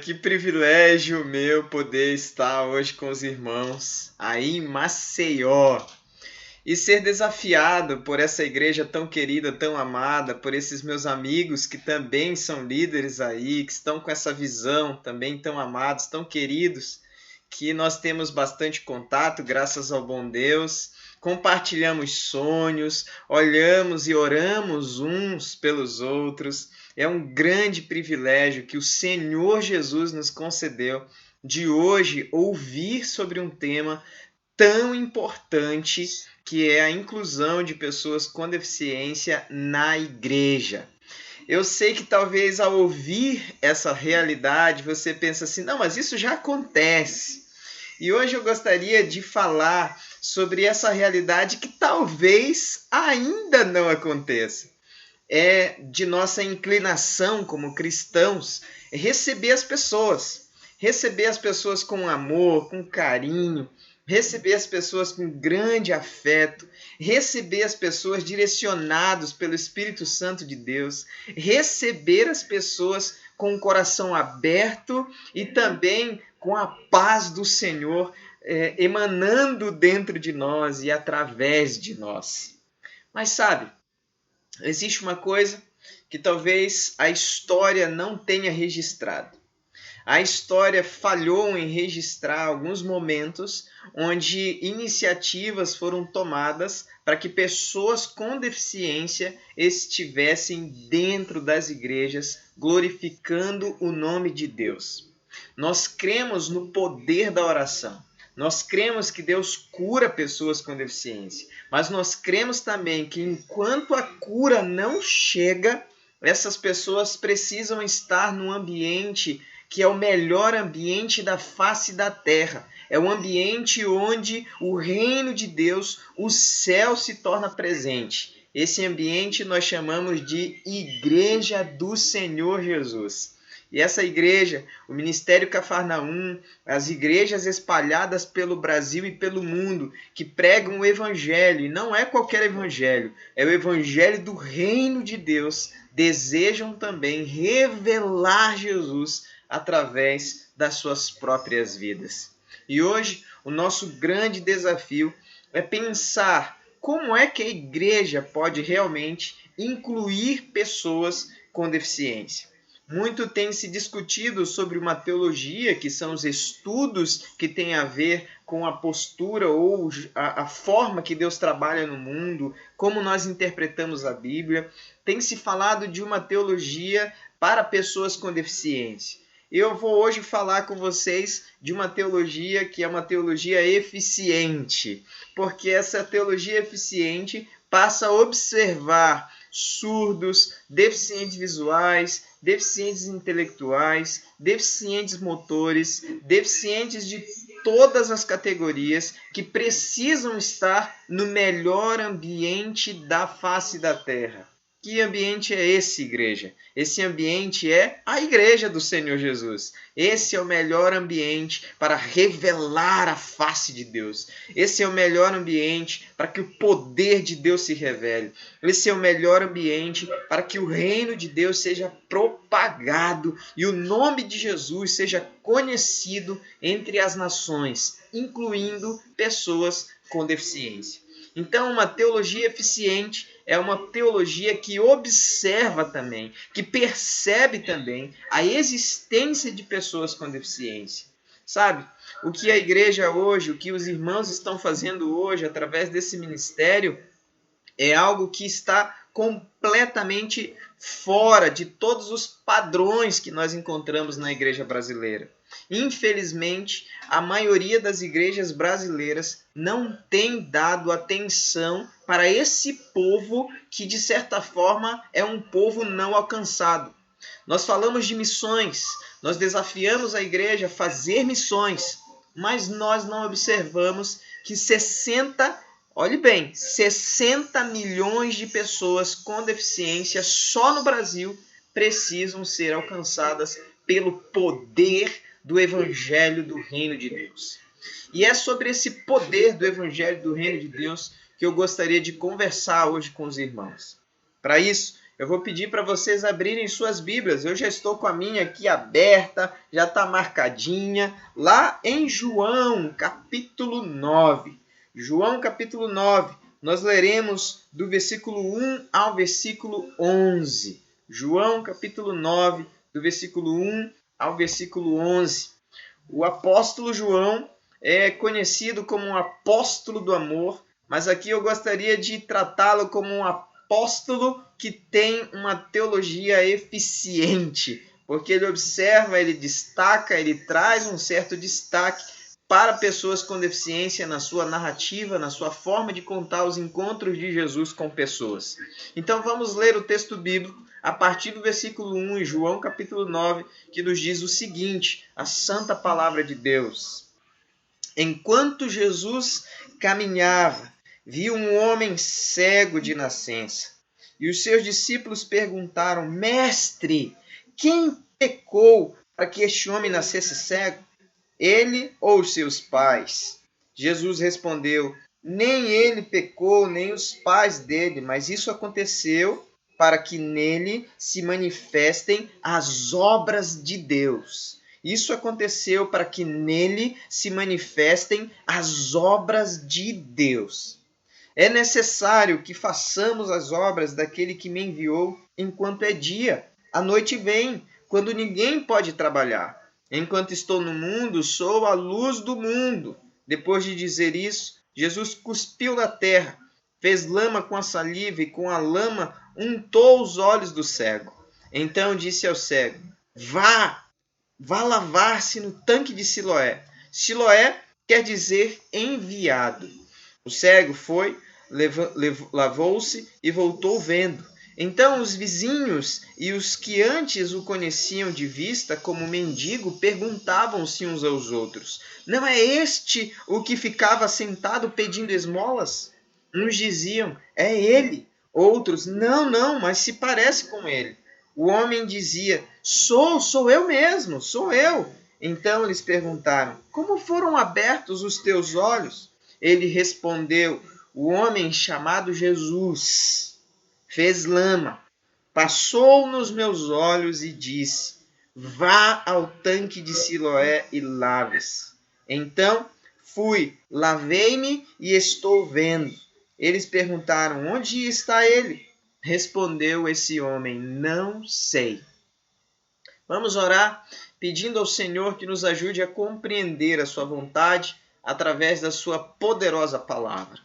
Que privilégio meu poder estar hoje com os irmãos aí em Maceió e ser desafiado por essa igreja tão querida, tão amada, por esses meus amigos que também são líderes aí, que estão com essa visão, também tão amados, tão queridos, que nós temos bastante contato, graças ao bom Deus. Compartilhamos sonhos, olhamos e oramos uns pelos outros. É um grande privilégio que o Senhor Jesus nos concedeu de hoje ouvir sobre um tema tão importante que é a inclusão de pessoas com deficiência na igreja. Eu sei que talvez ao ouvir essa realidade você pensa assim, não, mas isso já acontece. E hoje eu gostaria de falar sobre essa realidade que talvez ainda não aconteça. É de nossa inclinação como cristãos receber as pessoas com amor, com carinho, receber as pessoas com grande afeto, receber as pessoas direcionados pelo Espírito Santo de Deus, receber as pessoas com o coração aberto e também com a paz do Senhor emanando dentro de nós e através de nós. Mas sabe, existe uma coisa que talvez a história não tenha registrado. A história falhou em registrar alguns momentos onde iniciativas foram tomadas para que pessoas com deficiência estivessem dentro das igrejas, glorificando o nome de Deus. Nós cremos no poder da oração. Nós cremos que Deus cura pessoas com deficiência, mas nós cremos também que enquanto a cura não chega, essas pessoas precisam estar num ambiente que é o melhor ambiente da face da terra. É o ambiente onde o reino de Deus, o céu se torna presente. Esse ambiente nós chamamos de Igreja do Senhor Jesus. E essa igreja, o Ministério Cafarnaum, as igrejas espalhadas pelo Brasil e pelo mundo, que pregam o Evangelho, e não é qualquer Evangelho, é o Evangelho do Reino de Deus, desejam também revelar Jesus através das suas próprias vidas. E hoje, o nosso grande desafio é pensar como é que a igreja pode realmente incluir pessoas com deficiência. Muito tem se discutido sobre uma teologia, que são os estudos que têm a ver com a postura ou a forma que Deus trabalha no mundo, como nós interpretamos a Bíblia. Tem se falado de uma teologia para pessoas com deficiência. Eu vou hoje falar com vocês de uma teologia que é uma teologia eficiente, porque essa teologia eficiente passa a observar surdos, deficientes visuais, deficientes intelectuais, deficientes motores, deficientes de todas as categorias que precisam estar no melhor ambiente da face da terra. Que ambiente é esse, igreja? Esse ambiente é a igreja do Senhor Jesus. Esse é o melhor ambiente para revelar a face de Deus. Esse é o melhor ambiente para que o poder de Deus se revele. Esse é o melhor ambiente para que o reino de Deus seja propagado e o nome de Jesus seja conhecido entre as nações, incluindo pessoas com deficiência. Então, uma teologia eficiente é uma teologia que observa também, que percebe também a existência de pessoas com deficiência. Sabe, o que a igreja hoje, o que os irmãos estão fazendo hoje através desse ministério é algo que está completamente fora de todos os padrões que nós encontramos na igreja brasileira. Infelizmente, a maioria das igrejas brasileiras não tem dado atenção para esse povo que, de certa forma, é um povo não alcançado. Nós falamos de missões, nós desafiamos a igreja a fazer missões, mas nós não observamos que 60 milhões de pessoas com deficiência só no Brasil precisam ser alcançadas pelo poder do Evangelho do Reino de Deus. E é sobre esse poder do Evangelho do Reino de Deus que eu gostaria de conversar hoje com os irmãos. Para isso, eu vou pedir para vocês abrirem suas Bíblias. Eu já estou com a minha aqui aberta, já está marcadinha, lá em João, capítulo 9. João, capítulo 9, nós leremos do versículo 1 ao versículo 11. João, capítulo 9, do versículo 1 ao versículo 11. O apóstolo João é conhecido como um apóstolo do amor, mas aqui eu gostaria de tratá-lo como um apóstolo que tem uma teologia eficiente, porque ele observa, ele destaca, ele traz um certo destaque para pessoas com deficiência na sua narrativa, na sua forma de contar os encontros de Jesus com pessoas. Então vamos ler o texto bíblico a partir do versículo 1 em João capítulo 9, que nos diz o seguinte, a santa palavra de Deus. Enquanto Jesus caminhava, viu um homem cego de nascença. E os seus discípulos perguntaram, Mestre, quem pecou para que este homem nascesse cego? Ele ou os seus pais? Jesus respondeu, nem ele pecou, nem os pais dele, mas isso aconteceu para que nele se manifestem as obras de Deus. Isso aconteceu para que nele se manifestem as obras de Deus. É necessário que façamos as obras daquele que me enviou enquanto é dia. A noite vem, quando ninguém pode trabalhar. Enquanto estou no mundo, sou a luz do mundo. Depois de dizer isso, Jesus cuspiu na terra, fez lama com a saliva e com a lama untou os olhos do cego. Então disse ao cego, vá lavar-se no tanque de Siloé. Siloé quer dizer enviado. O cego foi, lavou-se e voltou vendo. Então os vizinhos e os que antes o conheciam de vista como mendigo perguntavam-se uns aos outros, não é este o que ficava sentado pedindo esmolas? Uns diziam, é ele. Outros, não, mas se parece com ele. O homem dizia, sou eu mesmo, sou eu. Então eles perguntaram, como foram abertos os teus olhos? Ele respondeu, o homem chamado Jesus fez lama, passou nos meus olhos e disse, vá ao tanque de Siloé e lave-se. Então fui, lavei-me e estou vendo. Eles perguntaram, onde está ele? Respondeu esse homem, não sei. Vamos orar pedindo ao Senhor que nos ajude a compreender a sua vontade através da sua poderosa palavra.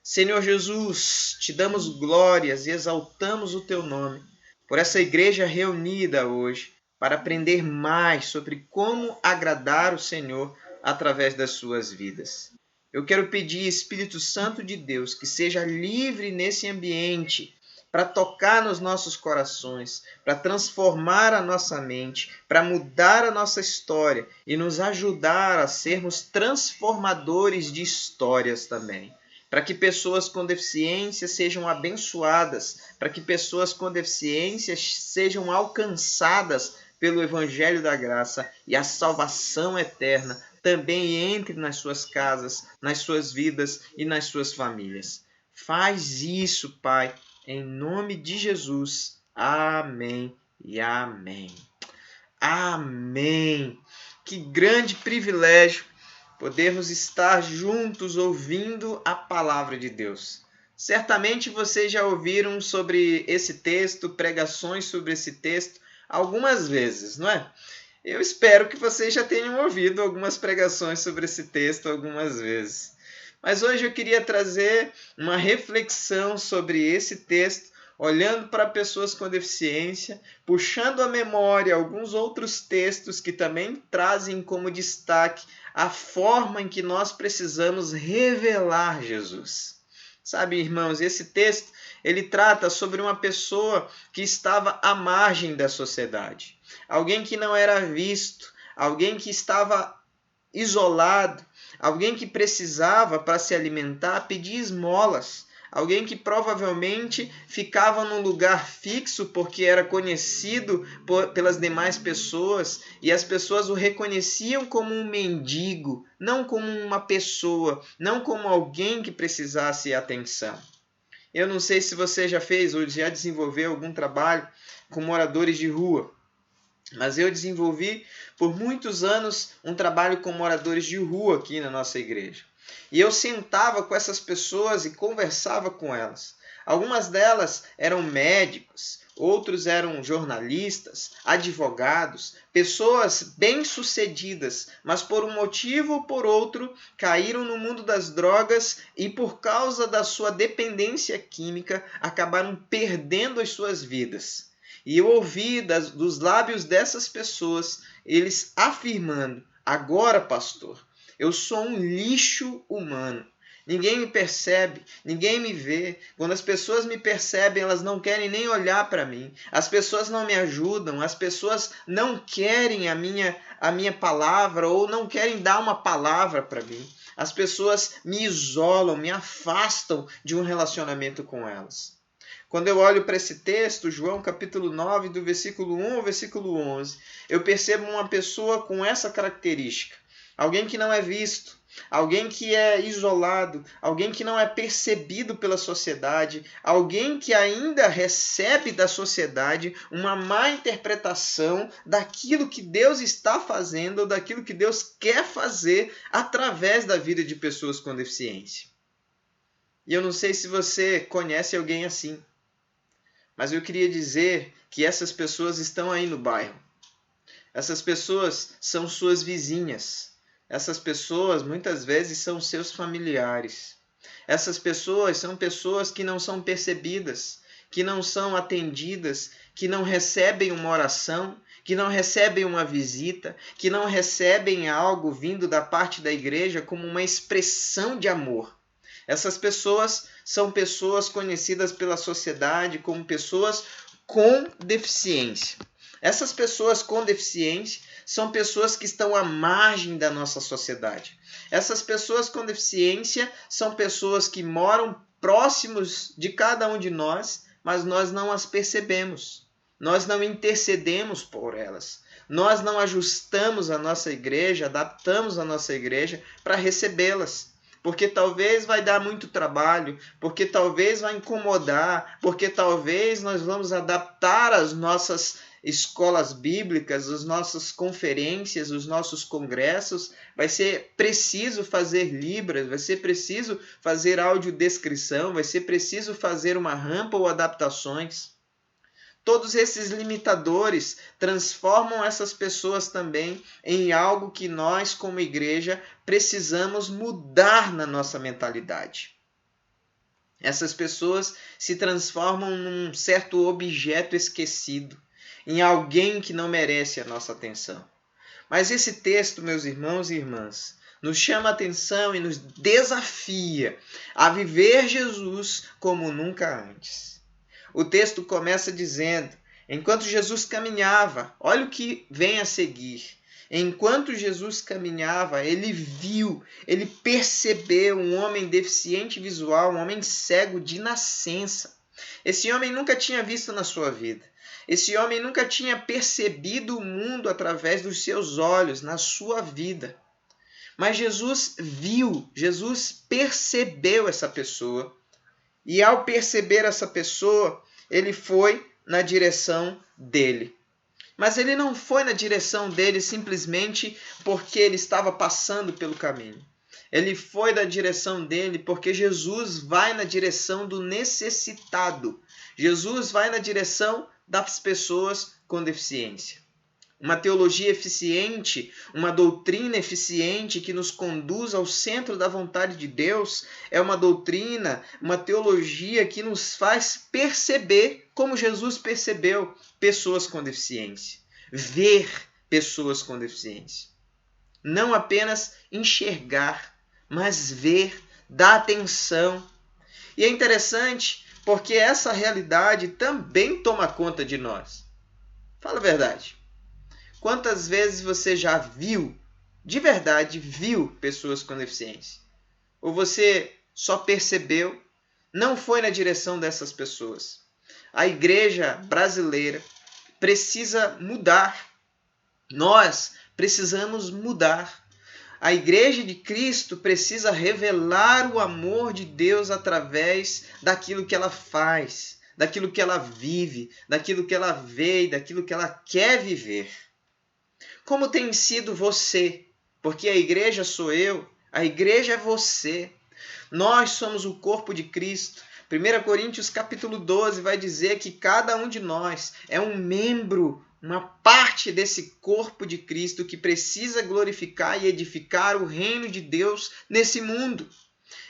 Senhor Jesus, te damos glórias e exaltamos o teu nome por essa igreja reunida hoje para aprender mais sobre como agradar o Senhor através das suas vidas. Eu quero pedir, Espírito Santo de Deus, que seja livre nesse ambiente para tocar nos nossos corações, para transformar a nossa mente, para mudar a nossa história e nos ajudar a sermos transformadores de histórias também. Para que pessoas com deficiência sejam abençoadas, para que pessoas com deficiência sejam alcançadas pelo Evangelho da Graça e a salvação eterna também entre nas suas casas, nas suas vidas e nas suas famílias. Faz isso, Pai, em nome de Jesus. Amém e amém. Amém. Que grande privilégio podermos estar juntos ouvindo a palavra de Deus. Certamente vocês já ouviram sobre esse texto, pregações sobre esse texto, algumas vezes, não é? Eu espero que vocês já tenham ouvido algumas pregações sobre esse texto algumas vezes. Mas hoje eu queria trazer uma reflexão sobre esse texto, olhando para pessoas com deficiência, puxando à memória alguns outros textos que também trazem como destaque a forma em que nós precisamos revelar Jesus. Sabe, irmãos, esse texto ele trata sobre uma pessoa que estava à margem da sociedade. Alguém que não era visto, alguém que estava isolado, alguém que precisava, para se alimentar, pedir esmolas. Alguém que provavelmente ficava num lugar fixo porque era conhecido pelas demais pessoas e as pessoas o reconheciam como um mendigo, não como uma pessoa, não como alguém que precisasse atenção. Eu não sei se você já fez ou já desenvolveu algum trabalho com moradores de rua, mas eu desenvolvi por muitos anos um trabalho com moradores de rua aqui na nossa igreja. E eu sentava com essas pessoas e conversava com elas. Algumas delas eram médicos, outros eram jornalistas, advogados, pessoas bem-sucedidas, mas por um motivo ou por outro caíram no mundo das drogas e por causa da sua dependência química acabaram perdendo as suas vidas. E eu ouvi dos lábios dessas pessoas, eles afirmando: agora, pastor, eu sou um lixo humano. Ninguém me percebe, ninguém me vê. Quando as pessoas me percebem, elas não querem nem olhar para mim. As pessoas não me ajudam, as pessoas não querem a minha palavra ou não querem dar uma palavra para mim. As pessoas me isolam, me afastam de um relacionamento com elas. Quando eu olho para esse texto, João capítulo 9, do versículo 1 ao versículo 11, eu percebo uma pessoa com essa característica. Alguém que não é visto, alguém que é isolado, alguém que não é percebido pela sociedade, alguém que ainda recebe da sociedade uma má interpretação daquilo que Deus está fazendo ou daquilo que Deus quer fazer através da vida de pessoas com deficiência. E eu não sei se você conhece alguém assim, mas eu queria dizer que essas pessoas estão aí no bairro. Essas pessoas são suas vizinhas. Essas pessoas muitas vezes são seus familiares. Essas pessoas são pessoas que não são percebidas, que não são atendidas, que não recebem uma oração, que não recebem uma visita, que não recebem algo vindo da parte da igreja como uma expressão de amor. Essas pessoas são pessoas conhecidas pela sociedade como pessoas com deficiência. Essas pessoas com deficiência são pessoas que estão à margem da nossa sociedade. Essas pessoas com deficiência são pessoas que moram próximos de cada um de nós, mas nós não as percebemos. Nós não intercedemos por elas. Nós não ajustamos a nossa igreja, adaptamos a nossa igreja para recebê-las. Porque talvez vai dar muito trabalho, porque talvez vai incomodar, porque talvez nós vamos adaptar as nossas escolas bíblicas, as nossas conferências, os nossos congressos. Vai ser preciso fazer libras, vai ser preciso fazer audiodescrição, vai ser preciso fazer uma rampa ou adaptações. Todos esses limitadores transformam essas pessoas também em algo que nós, como igreja, precisamos mudar na nossa mentalidade. Essas pessoas se transformam num certo objeto esquecido, em alguém que não merece a nossa atenção. Mas esse texto, meus irmãos e irmãs, nos chama a atenção e nos desafia a viver Jesus como nunca antes. O texto começa dizendo: enquanto Jesus caminhava, olha o que vem a seguir. Enquanto Jesus caminhava, ele viu, ele percebeu um homem deficiente visual, um homem cego de nascença. Esse homem nunca tinha visto na sua vida. Esse homem nunca tinha percebido o mundo através dos seus olhos, na sua vida. Mas Jesus viu, Jesus percebeu essa pessoa. E ao perceber essa pessoa, ele foi na direção dele. Mas ele não foi na direção dele simplesmente porque ele estava passando pelo caminho. Ele foi na direção dele porque Jesus vai na direção do necessitado. Jesus vai na direção das pessoas com deficiência. Uma teologia eficiente, uma doutrina eficiente que nos conduz ao centro da vontade de Deus é uma doutrina, uma teologia que nos faz perceber, como Jesus percebeu, pessoas com deficiência. Ver pessoas com deficiência. Não apenas enxergar, mas ver, dar atenção. E é interessante porque essa realidade também toma conta de nós. Fala a verdade. Quantas vezes você já viu, de verdade, viu pessoas com deficiência? Ou você só percebeu, não foi na direção dessas pessoas? A igreja brasileira precisa mudar. Nós precisamos mudar. A igreja de Cristo precisa revelar o amor de Deus através daquilo que ela faz, daquilo que ela vive, daquilo que ela vê e daquilo que ela quer viver. Como tem sido você? Porque a igreja sou eu, a igreja é você. Nós somos o corpo de Cristo. 1 Coríntios capítulo 12 vai dizer que cada um de nós é um membro, uma parte desse corpo de Cristo que precisa glorificar e edificar o reino de Deus nesse mundo.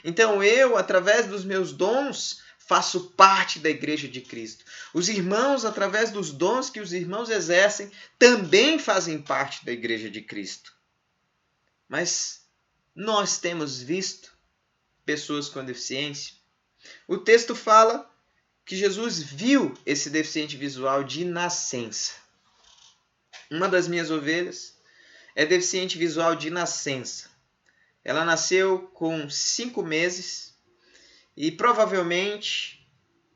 Então eu, através dos meus dons, faço parte da igreja de Cristo. Os irmãos, através dos dons que os irmãos exercem, também fazem parte da igreja de Cristo. Mas nós temos visto pessoas com deficiência. O texto fala que Jesus viu esse deficiente visual de nascença. Uma das minhas ovelhas é deficiente visual de nascença. Ela nasceu com 5 meses e provavelmente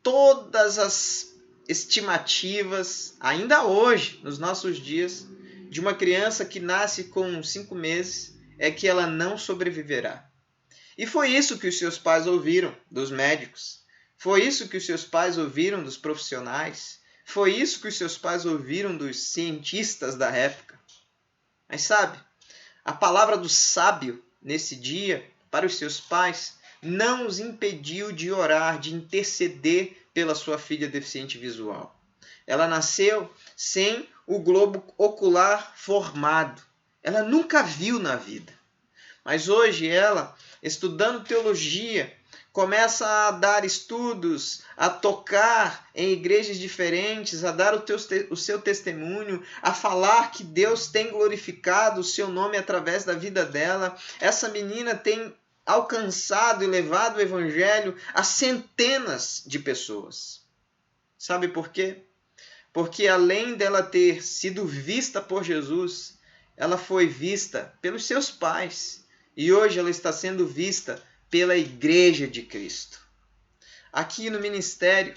todas as estimativas, ainda hoje, nos nossos dias, de uma criança que nasce com 5 meses é que ela não sobreviverá. E foi isso que os seus pais ouviram dos médicos. Foi isso que os seus pais ouviram dos profissionais. Foi isso que os seus pais ouviram dos cientistas da época. Mas sabe, a palavra do sábio nesse dia para os seus pais não os impediu de orar, de interceder pela sua filha deficiente visual. Ela nasceu sem o globo ocular formado. Ela nunca viu na vida. Mas hoje ela, estudando teologia, começa a dar estudos, a tocar em igrejas diferentes, a dar o seu testemunho, a falar que Deus tem glorificado o seu nome através da vida dela. Essa menina tem alcançado e levado o evangelho a centenas de pessoas. Sabe por quê? Porque além dela ter sido vista por Jesus, ela foi vista pelos seus pais. E hoje ela está sendo vista pela Igreja de Cristo. Aqui no ministério,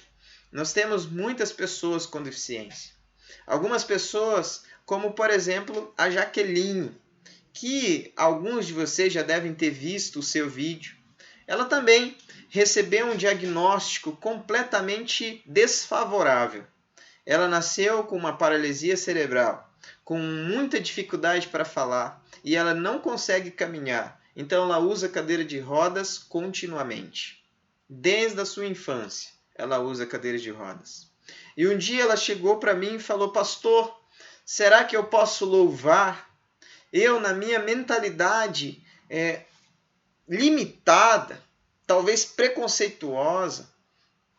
nós temos muitas pessoas com deficiência. Algumas pessoas, como por exemplo a Jaqueline, que alguns de vocês já devem ter visto o seu vídeo. Ela também recebeu um diagnóstico completamente desfavorável. Ela nasceu com uma paralisia cerebral, com muita dificuldade para falar, e ela não consegue caminhar. Então ela usa cadeira de rodas continuamente. Desde a sua infância, ela usa cadeira de rodas. E um dia ela chegou para mim e falou: pastor, será que eu posso louvar? Eu, na minha mentalidade limitada, talvez preconceituosa,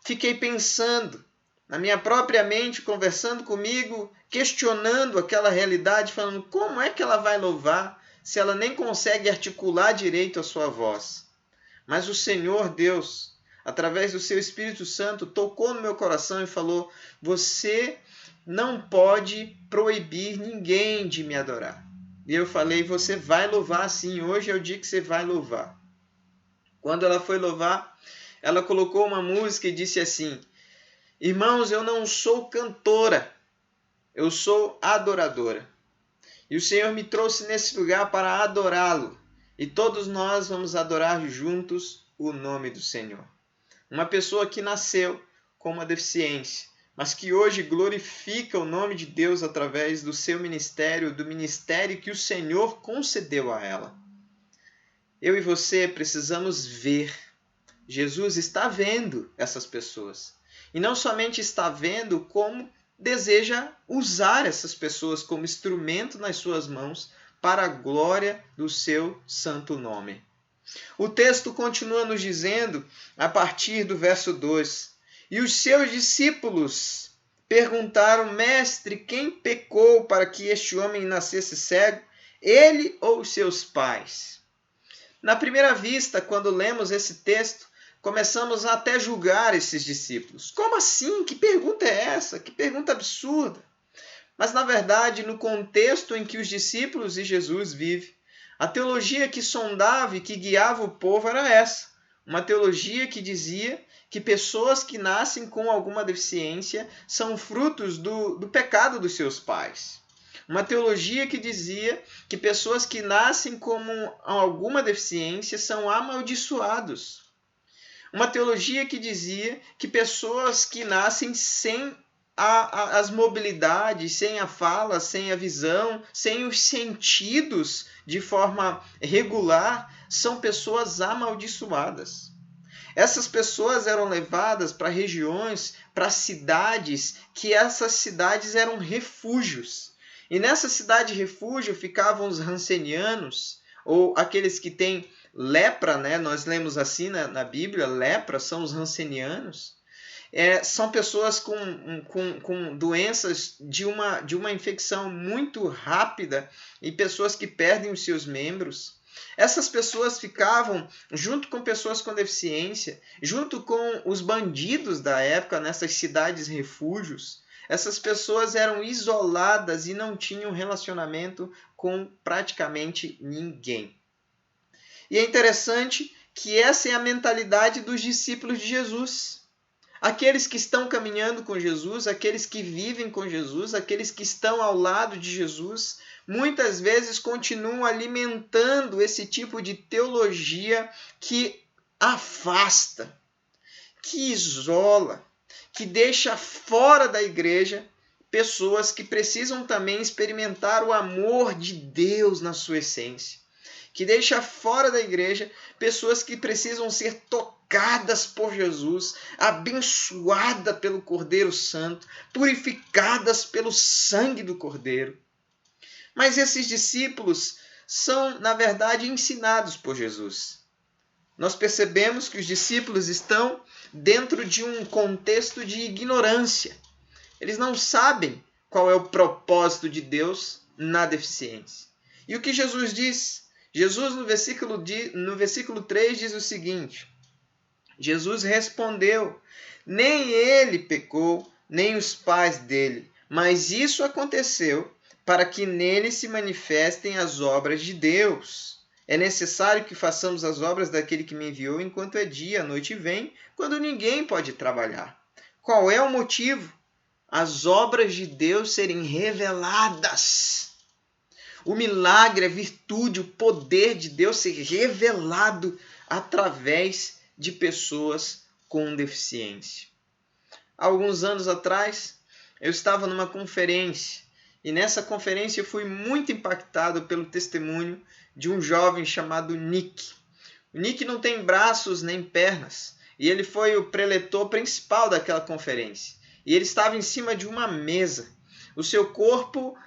fiquei pensando na minha própria mente, conversando comigo, questionando aquela realidade, falando: como é que ela vai louvar se ela nem consegue articular direito a sua voz? Mas o Senhor Deus, através do seu Espírito Santo, tocou no meu coração e falou: você não pode proibir ninguém de me adorar. E eu falei: você vai louvar sim, hoje é o dia que você vai louvar. Quando ela foi louvar, ela colocou uma música e disse assim: irmãos, eu não sou cantora, eu sou adoradora. E o Senhor me trouxe nesse lugar para adorá-lo. E todos nós vamos adorar juntos o nome do Senhor. Uma pessoa que nasceu com uma deficiência, mas que hoje glorifica o nome de Deus através do seu ministério, do ministério que o Senhor concedeu a ela. Eu e você precisamos ver. Jesus está vendo essas pessoas. E não somente está vendo, como deseja usar essas pessoas como instrumento nas suas mãos para a glória do seu santo nome. O texto continua nos dizendo, a partir do verso 2, e os seus discípulos perguntaram: mestre, quem pecou para que este homem nascesse cego, ele ou os seus pais? Na primeira vista, quando lemos esse texto, começamos a até julgar esses discípulos. Como assim? Que pergunta é essa? Que pergunta absurda! Mas, na verdade, no contexto em que os discípulos e Jesus vivem, a teologia que sondava e que guiava o povo era essa. Uma teologia que dizia que pessoas que nascem com alguma deficiência são frutos do pecado dos seus pais. Uma teologia que dizia que pessoas que nascem com alguma deficiência são amaldiçoados. Uma teologia que dizia que pessoas que nascem sem as mobilidades, sem a fala, sem a visão, sem os sentidos de forma regular, são pessoas amaldiçoadas. Essas pessoas eram levadas para regiões, para cidades, que essas cidades eram refúgios. E nessa cidade refúgio ficavam os rancenianos, ou aqueles que têm lepra, né? Nós lemos assim na Bíblia, lepra são os rancenianos. São pessoas com doenças de uma infecção muito rápida e pessoas que perdem os seus membros. Essas pessoas ficavam junto com pessoas com deficiência, junto com os bandidos da época nessas cidades refúgios. Essas pessoas eram isoladas e não tinham relacionamento com praticamente ninguém. E é interessante que essa é a mentalidade dos discípulos de Jesus. Aqueles que estão caminhando com Jesus, aqueles que vivem com Jesus, aqueles que estão ao lado de Jesus, muitas vezes continuam alimentando esse tipo de teologia que afasta, que isola, que deixa fora da igreja pessoas que precisam também experimentar o amor de Deus na sua essência, que deixa fora da igreja pessoas que precisam ser tocadas por Jesus, abençoadas pelo Cordeiro Santo, purificadas pelo sangue do Cordeiro. Mas esses discípulos são, na verdade, ensinados por Jesus. Nós percebemos que os discípulos estão dentro de um contexto de ignorância. Eles não sabem qual é o propósito de Deus na deficiência. E o que Jesus diz? Jesus, no versículo 3, diz o seguinte: Jesus respondeu: nem ele pecou, nem os pais dele, mas isso aconteceu para que nele se manifestem as obras de Deus. É necessário que façamos as obras daquele que me enviou enquanto é dia, a noite vem, quando ninguém pode trabalhar. Qual é o motivo? As obras de Deus serem reveladas. O milagre, a virtude, o poder de Deus ser revelado através de pessoas com deficiência. Há alguns anos atrás, eu estava numa conferência e nessa conferência eu fui muito impactado pelo testemunho de um jovem chamado Nick. O Nick não tem braços nem pernas e ele foi o preletor principal daquela conferência. E ele estava em cima de uma mesa. O seu corpo,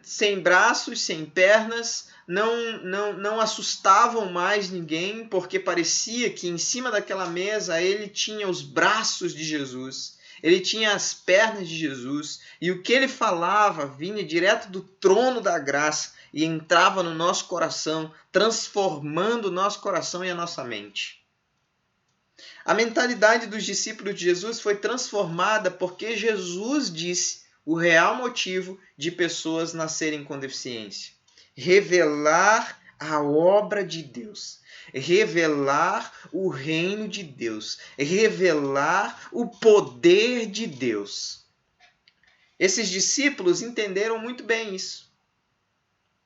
sem braços, sem pernas, não assustavam mais ninguém, porque parecia que em cima daquela mesa ele tinha os braços de Jesus, ele tinha as pernas de Jesus, e o que ele falava vinha direto do trono da graça e entrava no nosso coração, transformando o nosso coração e a nossa mente. A mentalidade dos discípulos de Jesus foi transformada porque Jesus disse o real motivo de pessoas nascerem com deficiência: revelar a obra de Deus, revelar o reino de Deus, revelar o poder de Deus. Esses discípulos entenderam muito bem isso.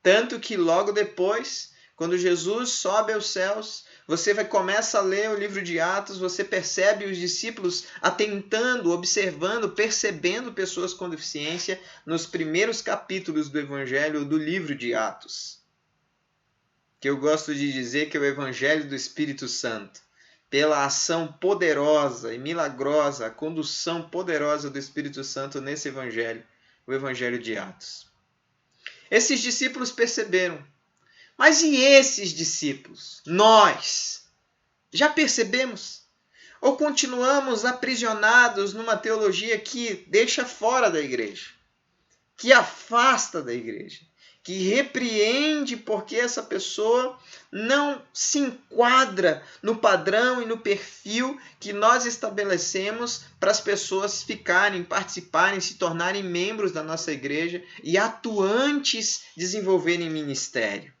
Tanto que logo depois, quando Jesus sobe aos céus, você começa a ler o livro de Atos, você percebe os discípulos atentando, observando, percebendo pessoas com deficiência nos primeiros capítulos do Evangelho do livro de Atos. Que eu gosto de dizer que é o Evangelho do Espírito Santo. Pela ação poderosa e milagrosa, a condução poderosa do Espírito Santo nesse Evangelho, o Evangelho de Atos. Esses discípulos perceberam. Mas e esses discípulos? Nós? Já percebemos? Ou continuamos aprisionados numa teologia que deixa fora da igreja, que afasta da igreja, que repreende porque essa pessoa não se enquadra no padrão e no perfil que nós estabelecemos para as pessoas ficarem, participarem, se tornarem membros da nossa igreja e atuantes desenvolverem ministério.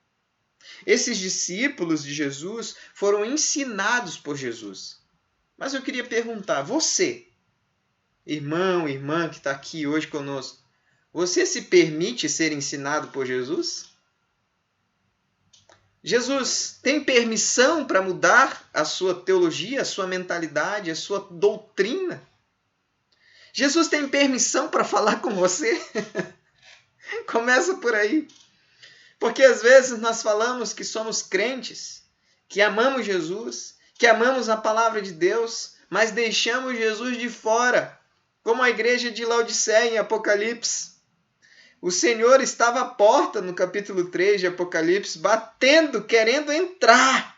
Esses discípulos de Jesus foram ensinados por Jesus. Mas eu queria perguntar, você, irmão, irmã que está aqui hoje conosco, Você se permite ser ensinado por Jesus? Jesus tem permissão para mudar a sua teologia, a sua mentalidade, a sua doutrina? Jesus tem permissão para falar com você? Começa por aí. Porque às vezes nós falamos que somos crentes, que amamos Jesus, que amamos a palavra de Deus, mas deixamos Jesus de fora, como a igreja de Laodiceia em Apocalipse. O Senhor estava à porta no capítulo 3 de Apocalipse, batendo, querendo entrar,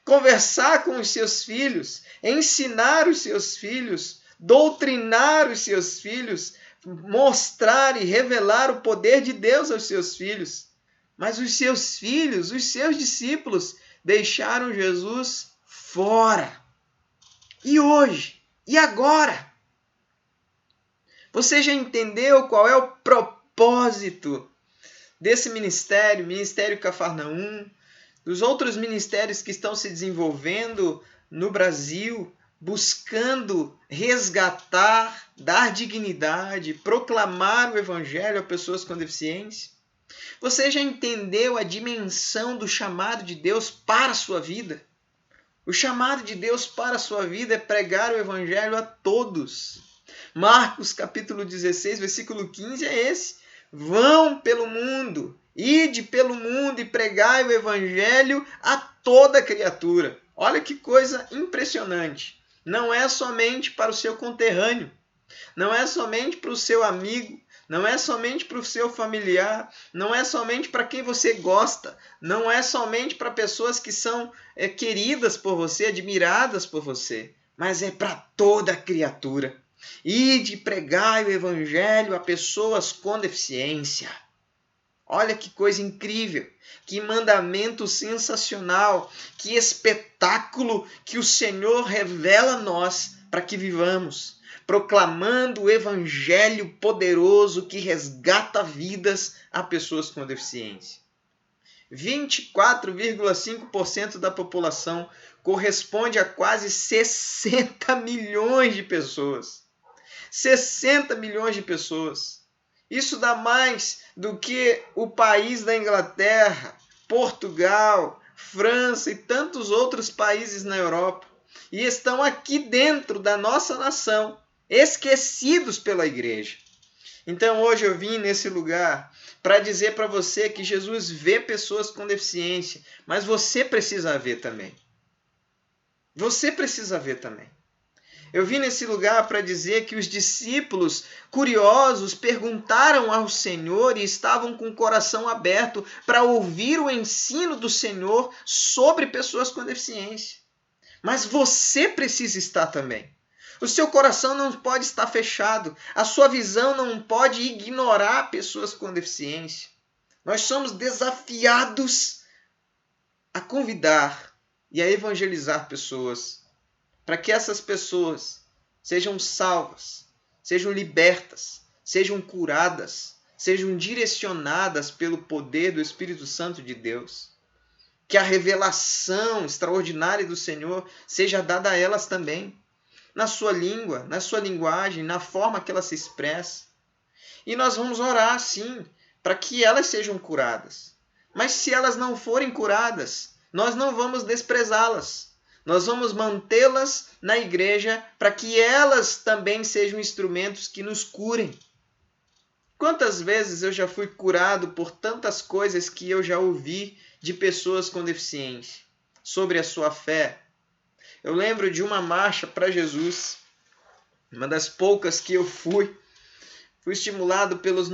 conversar com os seus filhos, ensinar os seus filhos, doutrinar os seus filhos, mostrar e revelar o poder de Deus aos seus filhos. Mas os seus filhos, os seus discípulos, deixaram Jesus fora. E hoje? E agora? Você já entendeu qual é o propósito desse ministério, Ministério Cafarnaum, dos outros ministérios que estão se desenvolvendo no Brasil, buscando resgatar, dar dignidade, proclamar o Evangelho a pessoas com deficiência? Você já entendeu a dimensão do chamado de Deus para a sua vida? O chamado de Deus para a sua vida é pregar o Evangelho a todos. Marcos capítulo 16, versículo 15 é esse. Vão pelo mundo, ide pelo mundo e pregai o Evangelho a toda criatura. Olha que coisa impressionante. Não é somente para o seu conterrâneo, não é somente para o seu amigo, não é somente para o seu familiar, não é somente para quem você gosta, não é somente para pessoas que são queridas por você, admiradas por você, mas é para toda criatura. Ide pregai o Evangelho a pessoas com deficiência. Olha que coisa incrível, que mandamento sensacional, que espetáculo que o Senhor revela a nós para que vivamos, proclamando o Evangelho poderoso que resgata vidas a pessoas com deficiência. 24,5% da população corresponde a quase 60 milhões de pessoas. 60 milhões de pessoas. Isso dá mais do que o país da Inglaterra, Portugal, França e tantos outros países na Europa. E estão aqui dentro da nossa nação, esquecidos pela igreja. Então hoje eu vim nesse lugar para dizer para você que Jesus vê pessoas com deficiência, mas você precisa ver também. Você precisa ver também. Eu vim nesse lugar para dizer que os discípulos curiosos perguntaram ao Senhor e estavam com o coração aberto para ouvir o ensino do Senhor sobre pessoas com deficiência. Mas você precisa estar também. O seu coração não pode estar fechado. A sua visão não pode ignorar pessoas com deficiência. Nós somos desafiados a convidar e a evangelizar pessoas, para que essas pessoas sejam salvas, sejam libertas, sejam curadas, sejam direcionadas pelo poder do Espírito Santo de Deus. Que a revelação extraordinária do Senhor seja dada a elas também, na sua língua, na sua linguagem, na forma que ela se expressa. E nós vamos orar, sim, para que elas sejam curadas. Mas se elas não forem curadas, nós não vamos desprezá-las. Nós vamos mantê-las na igreja para que elas também sejam instrumentos que nos curem. Quantas vezes eu já fui curado por tantas coisas que eu já ouvi de pessoas com deficiência, sobre a sua fé. Eu lembro de uma marcha para Jesus, uma das poucas que eu fui. Fui estimulado pelos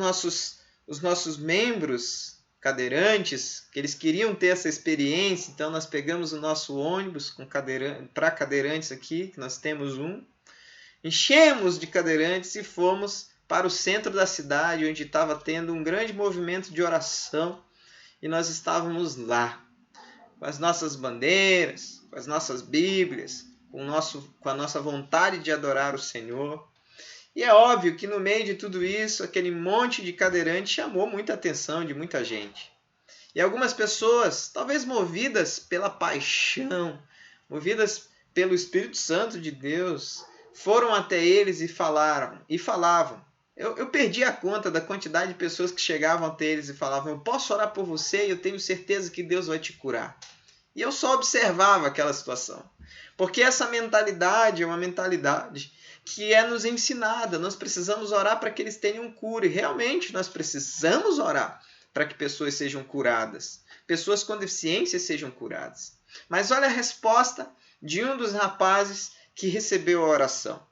os nossos membros cadeirantes, que eles queriam ter essa experiência, então nós pegamos o nosso ônibus para cadeirantes aqui, que nós temos um, enchemos de cadeirantes e fomos para o centro da cidade, onde estava tendo um grande movimento de oração, e nós estávamos lá, com as nossas bandeiras, com as nossas Bíblias, com a nossa vontade de adorar o Senhor. E é óbvio que no meio de tudo isso, aquele monte de cadeirante chamou muita atenção de muita gente. E algumas pessoas, talvez movidas pela paixão, movidas pelo Espírito Santo de Deus, foram até eles e falavam. Eu perdi a conta da quantidade de pessoas que chegavam até eles e falavam: eu posso orar por você e eu tenho certeza que Deus vai te curar. E eu só observava aquela situação. Porque essa mentalidade é uma mentalidade que é nos ensinada. Nós precisamos orar para que eles tenham cura. E realmente nós precisamos orar para que pessoas sejam curadas. Pessoas com deficiência sejam curadas. Mas olha a resposta de um dos rapazes que recebeu a oração.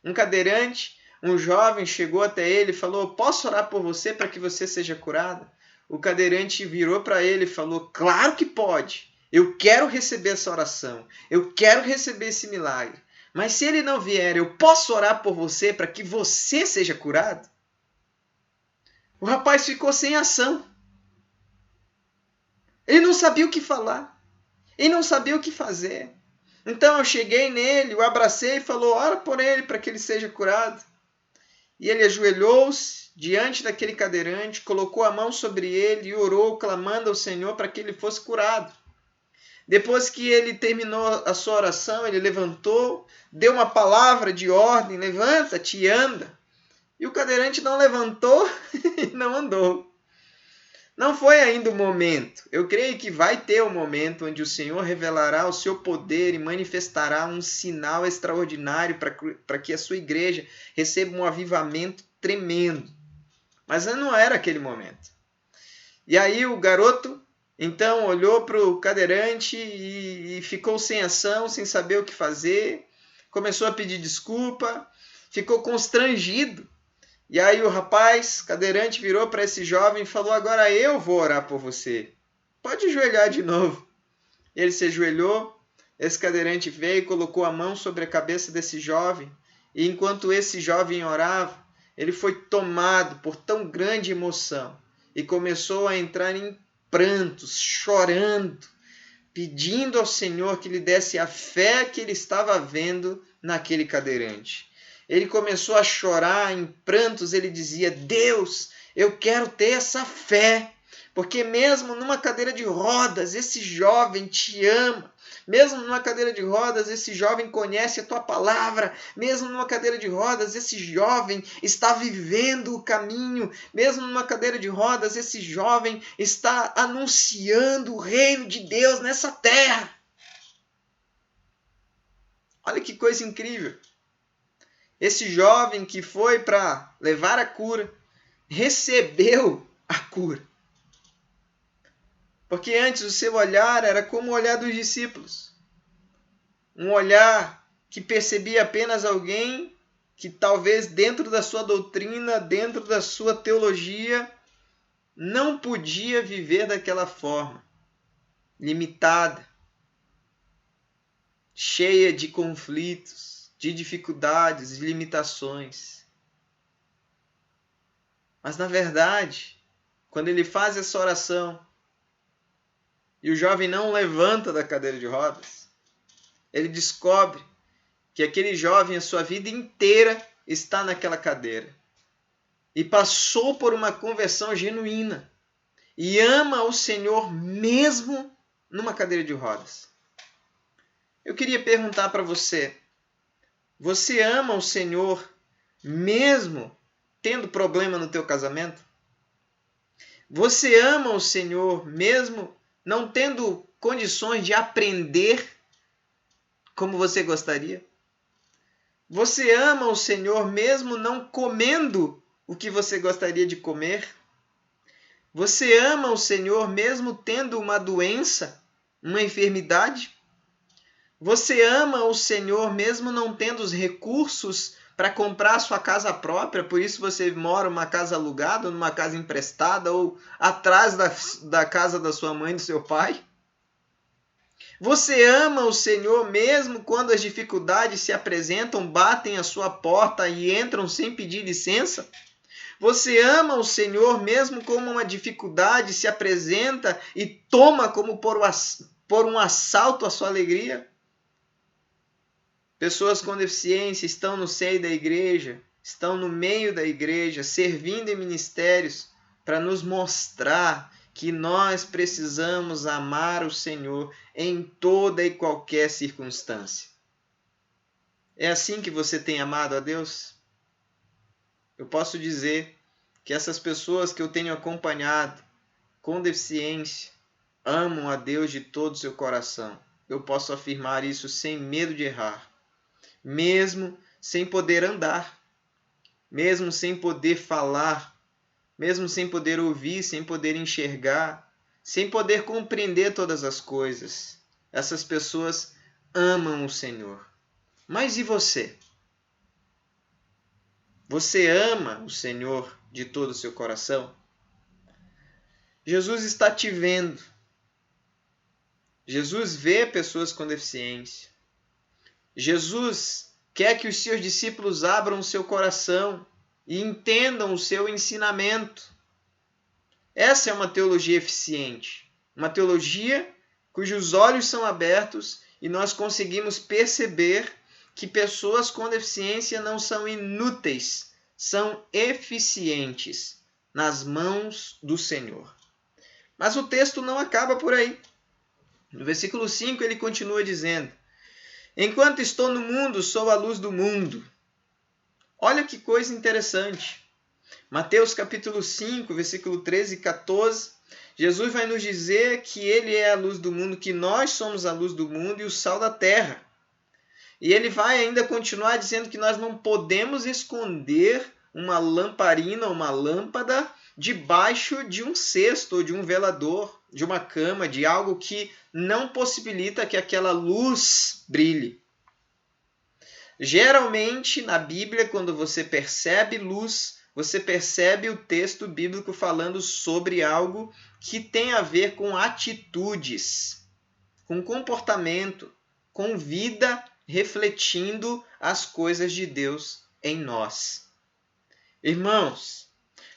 Um cadeirante, um jovem chegou até ele e falou: posso orar por você para que você seja curado? O cadeirante virou para ele e falou: claro que pode. Eu quero receber essa oração. Eu quero receber esse milagre. Mas se ele não vier, eu posso orar por você para que você seja curado? O rapaz ficou sem ação. Ele não sabia o que falar. Ele não sabia o que fazer. Então eu cheguei nele, o abracei e falou: ora por ele para que ele seja curado. E ele ajoelhou-se diante daquele cadeirante, colocou a mão sobre ele e orou, clamando ao Senhor para que ele fosse curado. Depois que ele terminou a sua oração, ele levantou, deu uma palavra de ordem: levanta-te e anda. E o cadeirante não levantou e não andou. Não foi ainda o momento. Eu creio que vai ter o momento onde o Senhor revelará o seu poder e manifestará um sinal extraordinário para que a sua igreja receba um avivamento tremendo. Mas não era aquele momento. E aí o garoto, então, olhou para o cadeirante e ficou sem ação, sem saber o que fazer. Começou a pedir desculpa, ficou constrangido. E aí o rapaz, cadeirante, virou para esse jovem e falou: agora eu vou orar por você. Pode ajoelhar de novo. Ele se ajoelhou, esse cadeirante veio e colocou a mão sobre a cabeça desse jovem. E enquanto esse jovem orava, ele foi tomado por tão grande emoção e começou a entrar em prantos, chorando, pedindo ao Senhor que lhe desse a fé que ele estava vendo naquele cadeirante. Ele começou a chorar em prantos, ele dizia: Deus, eu quero ter essa fé, porque mesmo numa cadeira de rodas, esse jovem te ama. Mesmo numa cadeira de rodas, esse jovem conhece a tua palavra. Mesmo numa cadeira de rodas, esse jovem está vivendo o caminho. Mesmo numa cadeira de rodas, esse jovem está anunciando o reino de Deus nessa terra. Olha que coisa incrível. Esse jovem que foi para levar a cura, recebeu a cura. Porque antes o seu olhar era como o olhar dos discípulos. Um olhar que percebia apenas alguém que talvez dentro da sua doutrina, dentro da sua teologia, não podia viver daquela forma. Limitada. Cheia de conflitos, de dificuldades, de limitações. Mas na verdade, quando ele faz essa oração, e o jovem não levanta da cadeira de rodas, ele descobre que aquele jovem, a sua vida inteira, está naquela cadeira. E passou por uma conversão genuína. E ama o Senhor mesmo numa cadeira de rodas. Eu queria perguntar para você: você ama o Senhor mesmo tendo problema no teu casamento? Você ama o Senhor mesmo não tendo condições de aprender como você gostaria? Você ama o Senhor mesmo não comendo o que você gostaria de comer? Você ama o Senhor mesmo tendo uma doença, uma enfermidade? Você ama o Senhor mesmo não tendo os recursos para comprar a sua casa própria, por isso você mora numa casa alugada, numa casa emprestada ou atrás da casa da sua mãe e do seu pai? Você ama o Senhor mesmo quando as dificuldades se apresentam, batem a sua porta e entram sem pedir licença? Você ama o Senhor mesmo como uma dificuldade se apresenta e toma como por um assalto a sua alegria? Pessoas com deficiência estão no seio da igreja, estão no meio da igreja, servindo em ministérios para nos mostrar que nós precisamos amar o Senhor em toda e qualquer circunstância. É assim que você tem amado a Deus? eu posso dizer que essas pessoas que eu tenho acompanhado com deficiência amam a Deus de todo o seu coração. Eu posso afirmar isso sem medo de errar, mesmo sem poder andar, mesmo sem poder falar, mesmo sem poder ouvir, sem poder enxergar, sem poder compreender todas as coisas. Essas pessoas amam o Senhor. Mas e você? Você ama o Senhor de todo o seu coração? Jesus está te vendo. Jesus vê pessoas com deficiência. Jesus quer que os seus discípulos abram o seu coração e entendam o seu ensinamento. Essa é uma teologia eficiente. Uma teologia cujos olhos são abertos e nós conseguimos perceber que pessoas com deficiência não são inúteis, são eficientes nas mãos do Senhor. Mas o texto não acaba por aí. No versículo 5 ele continua dizendo: enquanto estou no mundo, sou a luz do mundo. Olha que coisa interessante. Mateus capítulo 5, versículo 13 e 14, Jesus vai nos dizer que ele é a luz do mundo, que nós somos a luz do mundo e o sal da terra. E ele vai ainda continuar dizendo que nós não podemos esconder uma lamparina, uma lâmpada, debaixo de um cesto, ou de um velador, de uma cama, de algo que não possibilita que aquela luz brilhe. Geralmente, na Bíblia, quando você percebe luz, você percebe o texto bíblico falando sobre algo que tem a ver com atitudes, com comportamento, com vida refletindo as coisas de Deus em nós. Irmãos,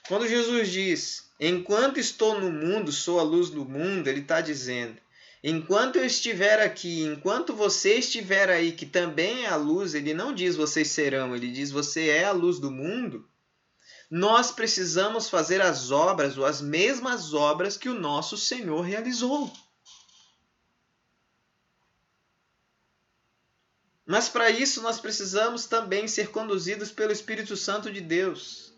quando Jesus diz, enquanto estou no mundo, sou a luz do mundo, ele está dizendo, enquanto eu estiver aqui, enquanto você estiver aí, que também é a luz, ele não diz vocês serão, ele diz você é a luz do mundo, nós precisamos fazer as obras, ou as mesmas obras que o nosso Senhor realizou. Mas para isso nós precisamos também ser conduzidos pelo Espírito Santo de Deus.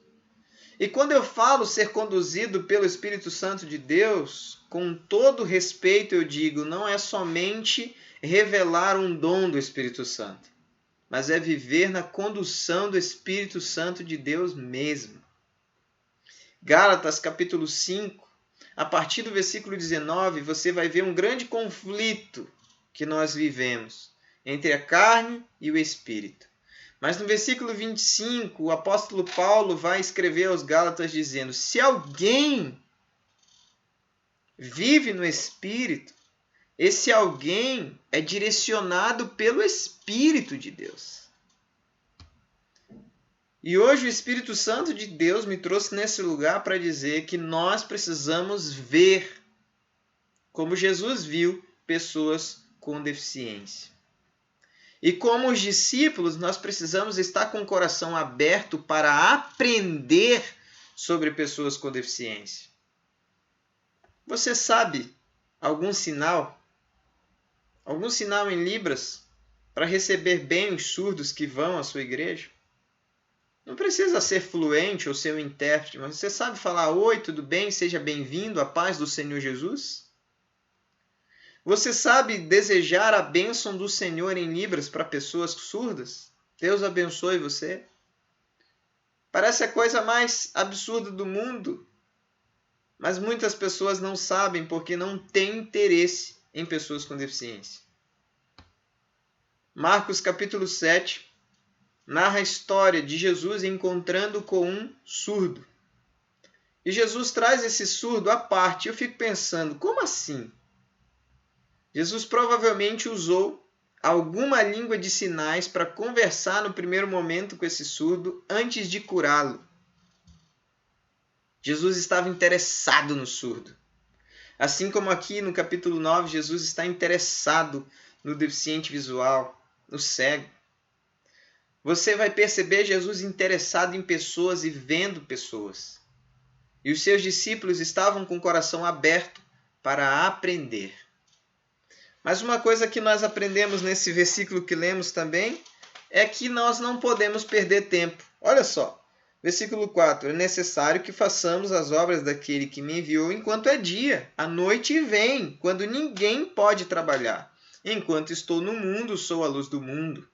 E quando eu falo ser conduzido pelo Espírito Santo de Deus, com todo respeito eu digo, não é somente revelar um dom do Espírito Santo, mas é viver na condução do Espírito Santo de Deus mesmo. Gálatas capítulo 5, a partir do versículo 19, você vai ver um grande conflito que nós vivemos entre a carne e o Espírito. Mas no versículo 25, o apóstolo Paulo vai escrever aos Gálatas dizendo, se alguém vive no Espírito, esse alguém é direcionado pelo Espírito de Deus. E hoje o Espírito Santo de Deus me trouxe nesse lugar para dizer que nós precisamos ver, como Jesus viu, pessoas com deficiência. E como os discípulos, nós precisamos estar com o coração aberto para aprender sobre pessoas com deficiência. Você sabe algum sinal em Libras para receber bem os surdos que vão à sua igreja? Não precisa ser fluente ou ser um intérprete, mas você sabe falar oi, tudo bem, seja bem-vindo, a paz do Senhor Jesus? Você sabe desejar a bênção do Senhor em Libras para pessoas surdas? Deus abençoe você. Parece a coisa mais absurda do mundo, mas muitas pessoas não sabem porque não têm interesse em pessoas com deficiência. Marcos capítulo 7 narra a história de Jesus encontrando com um surdo. E Jesus traz esse surdo à parte. Eu fico pensando, como assim? Jesus provavelmente usou alguma língua de sinais para conversar no primeiro momento com esse surdo antes de curá-lo. Jesus estava interessado no surdo. Assim como aqui no capítulo 9, Jesus está interessado no deficiente visual, no cego. Você vai perceber Jesus interessado em pessoas e vendo pessoas. E os seus discípulos estavam com o coração aberto para aprender. Mas uma coisa que nós aprendemos nesse versículo que lemos também é que nós não podemos perder tempo. Olha só, Versículo 4. É necessário que façamos as obras daquele que me enviou enquanto é dia. A noite vem, quando ninguém pode trabalhar. Enquanto estou no mundo, sou a luz do mundo.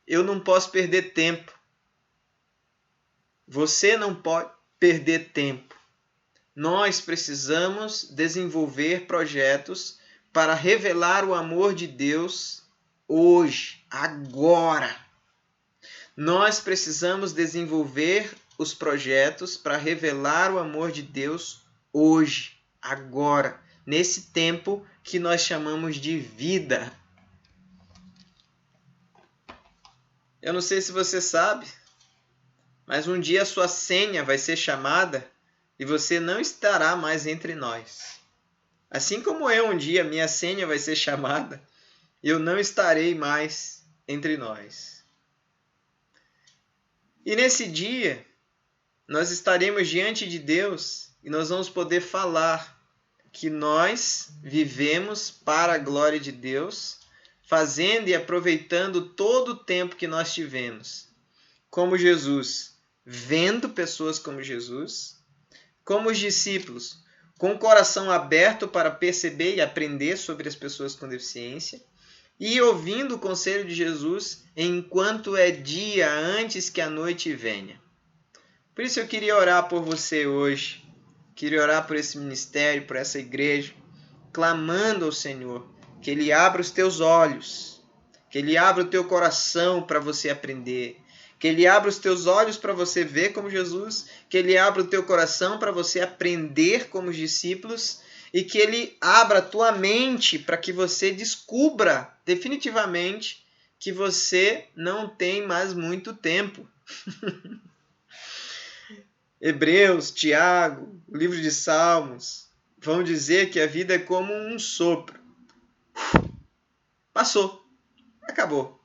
Eu não posso perder tempo. Você não pode perder tempo. Nós precisamos desenvolver projetos para revelar o amor de Deus hoje, agora. Nós precisamos desenvolver os projetos para revelar o amor de Deus hoje, agora, nesse tempo que nós chamamos de vida. Eu não sei se você sabe, mas um dia a sua senha vai ser chamada e você não estará mais entre nós. Assim como eu, um dia minha senha vai ser chamada e eu não estarei mais entre nós. E nesse dia, nós estaremos diante de Deus e nós vamos poder falar que nós vivemos para a glória de Deus, fazendo e aproveitando todo o tempo que nós tivemos. Como Jesus, vendo pessoas como Jesus, como os discípulos, com o coração aberto para perceber e aprender sobre as pessoas com deficiência, e ouvindo o conselho de Jesus enquanto é dia, antes que a noite venha. Por isso eu queria orar por você hoje, queria orar por esse ministério, por essa igreja, clamando ao Senhor que Ele abra os teus olhos, que Ele abra o teu coração para você aprender, que Ele abra os teus olhos para você ver como Jesus, que Ele abra o teu coração para você aprender como os discípulos e que Ele abra a tua mente para que você descubra definitivamente que você não tem mais muito tempo. Hebreus, Tiago, o livro de Salmos vão dizer que a vida é como um sopro. Passou, acabou.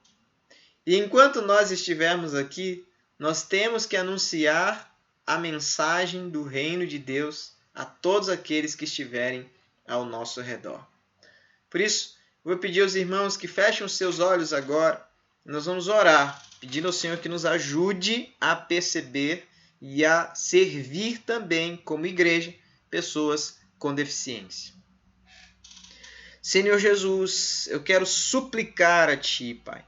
E enquanto nós estivermos aqui, nós temos que anunciar a mensagem do reino de Deus a todos aqueles que estiverem ao nosso redor. Por isso, vou pedir aos irmãos que fechem os seus olhos agora. Nós vamos orar, pedindo ao Senhor que nos ajude a perceber e a servir também, como igreja, pessoas com deficiência. Senhor Jesus, eu quero suplicar a Ti, Pai,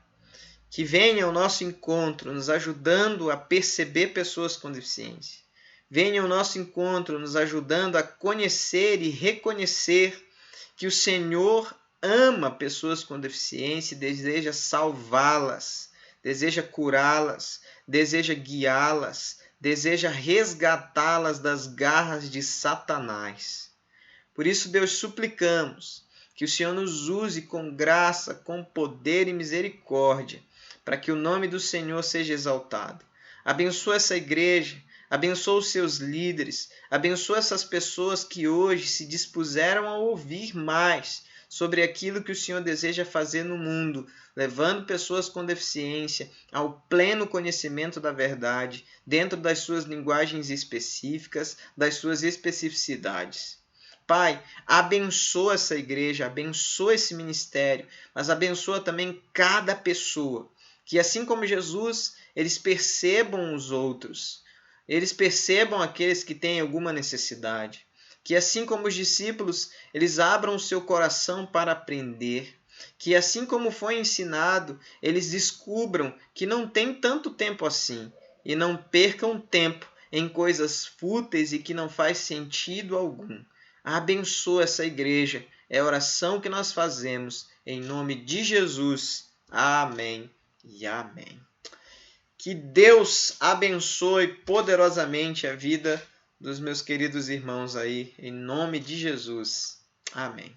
que venha ao nosso encontro, nos ajudando a perceber pessoas com deficiência. Venha ao nosso encontro, nos ajudando a conhecer e reconhecer que o Senhor ama pessoas com deficiência e deseja salvá-las, deseja curá-las, deseja guiá-las, deseja resgatá-las das garras de Satanás. Por isso, Deus, suplicamos que o Senhor nos use com graça, com poder e misericórdia, para que o nome do Senhor seja exaltado. Abençoa essa igreja, abençoa os seus líderes, abençoa essas pessoas que hoje se dispuseram a ouvir mais sobre aquilo que o Senhor deseja fazer no mundo, levando pessoas com deficiência ao pleno conhecimento da verdade, dentro das suas linguagens específicas, das suas especificidades. Pai, abençoa essa igreja, abençoa esse ministério, mas abençoa também cada pessoa, que assim como Jesus, eles percebam os outros, eles percebam aqueles que têm alguma necessidade, que assim como os discípulos, eles abram o seu coração para aprender, que assim como foi ensinado, eles descubram que não tem tanto tempo assim e não percam tempo em coisas fúteis e que não faz sentido algum. Abençoa essa igreja, é a oração que nós fazemos em nome de Jesus. Amém e amém. Que Deus abençoe poderosamente a vida dos meus queridos irmãos aí, em nome de Jesus. Amém.